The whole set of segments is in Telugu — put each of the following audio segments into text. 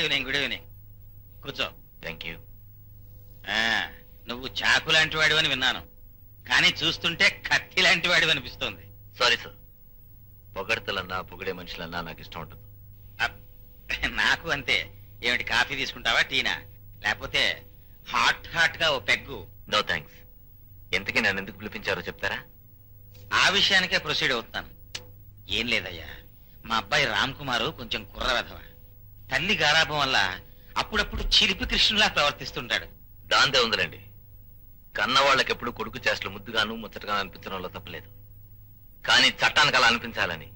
ఈవినింగ్ గుడ్ ఈవినింగ్ కూర్చో. Thank you. నువ్వు చాకు లాంటి వాడు అని విన్నాను, కానీ చూస్తుంటే కత్తి లాంటి వాడు అనిపిస్తోంది. సారీ సార్, పొగడతలన్నా పొగిడే మనుషులన్నా నాకు ఇష్టం ఉంటుంది. నాకు అంతే. ఏమిటి, కాఫీ తీసుకుంటావా, టీనా, లేకపోతే హాట్ గా ఓ పెగ్గు? No thanks. ఎంతకీ నన్ను ఎందుకు పిలిపించారో చెప్తారా? ఆ విషయానికే ప్రొసీడ్ అవుతాను. ఏం లేదయ్యా, మా అబ్బాయి రామ్ కుమారు కొంచెం కుర్ర వెధవ. తల్లి గారాభం వల్ల అప్పుడప్పుడు చిలిపి కృష్ణులా ప్రవర్తిస్తుంటాడు. దాందే ఉందిలేండి. కన్నవాళ్ళకి ఎప్పుడు కొడుకు చేష్టలు ముద్దుగాను ముచ్చటగాను అనిపించడంలో తప్పలేదు, కానీ చట్టానికి అలా అనిపించాలని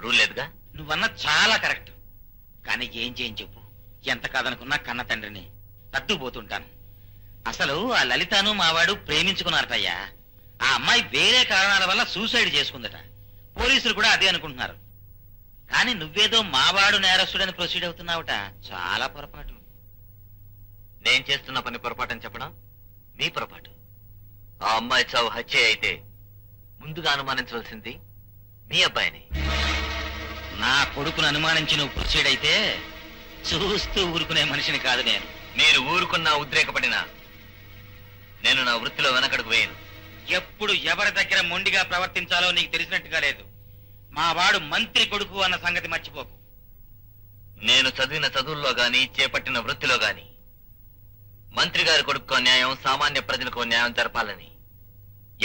రూల్ లేదుగా. నువ్వన్న చాలా కరెక్ట్, కానీ ఏం చెప్పు. ఎంత కాదనుకున్నా కన్న తండ్రిని తట్టుపోతుంటాను. అసలు ఆ లలితను మావాడు ప్రేమించుకున్నారటయ్యా. ఆ అమ్మాయి వేరే కారణాల వల్ల సూసైడ్ చేసుకుందట. పోలీసులు కూడా అదే అనుకుంటున్నారు. కానీ నువ్వేదో మావాడు నేరస్తుడని ప్రొసీడ్ అవుతున్నావుట. చాలా పొరపాటు. నేను చేస్తున్న పని పొరపాటు అని చెప్పడం మీ పొరపాటు. ఆ అమ్మాయి చావు హత్య అయితే ముందుగా అనుమానించవలసింది మీ అబ్బాయిని. నా కొడుకును అనుమానించి నువ్వు ప్రొసీడ్ అయితే చూస్తూ ఊరుకునే మనిషిని కాదు నేను. మీరు ఊరుకున్నా ఉద్రేకపడినా నేను నా వృత్తిలో వెనకడుగు వేయను. ఎప్పుడు ఎవరి దగ్గర మొండిగా ప్రవర్తించాలో నీకు తెలిసినట్టుగా లేదు. మా వాడు మంత్రి కొడుకు అన్న సంగతి మర్చిపోకు. నేను చదివిన చదువుల్లో గాని చేపట్టిన వృత్తిలో గాని మంత్రి గారి కొడుకు న్యాయం, సామాన్య ప్రజలకు న్యాయం జరపాలని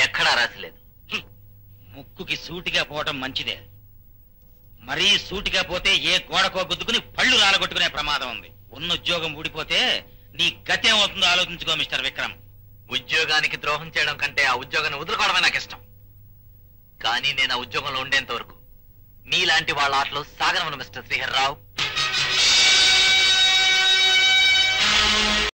ఎక్కడా రాసిలేదు. ముక్కుకి సూటిగా పోవటం మంచిదే. మరీ సూటిగా పోతే ఏ గోడకో గుద్దుకుని పళ్ళు రాలగొట్టుకునే ప్రమాదం ఉంది. ఉన్న ఉద్యోగం ఊడిపోతే నీ గతి ఏమవుతుందో ఆలోచించుకో మిస్టర్ విక్రమ్. ఉద్యోగానికి ద్రోహం చేయడం కంటే ఆ ఉద్యోగాన్ని వదులుకోవడమే నాకు ఇష్టం. కానీ నేను ఆ ఉద్యోగంలో ఉండేంత వరకు మీలాంటి వాళ్ళ ఆటలు సాగనవను మిస్టర్ శ్రీహర్రావు.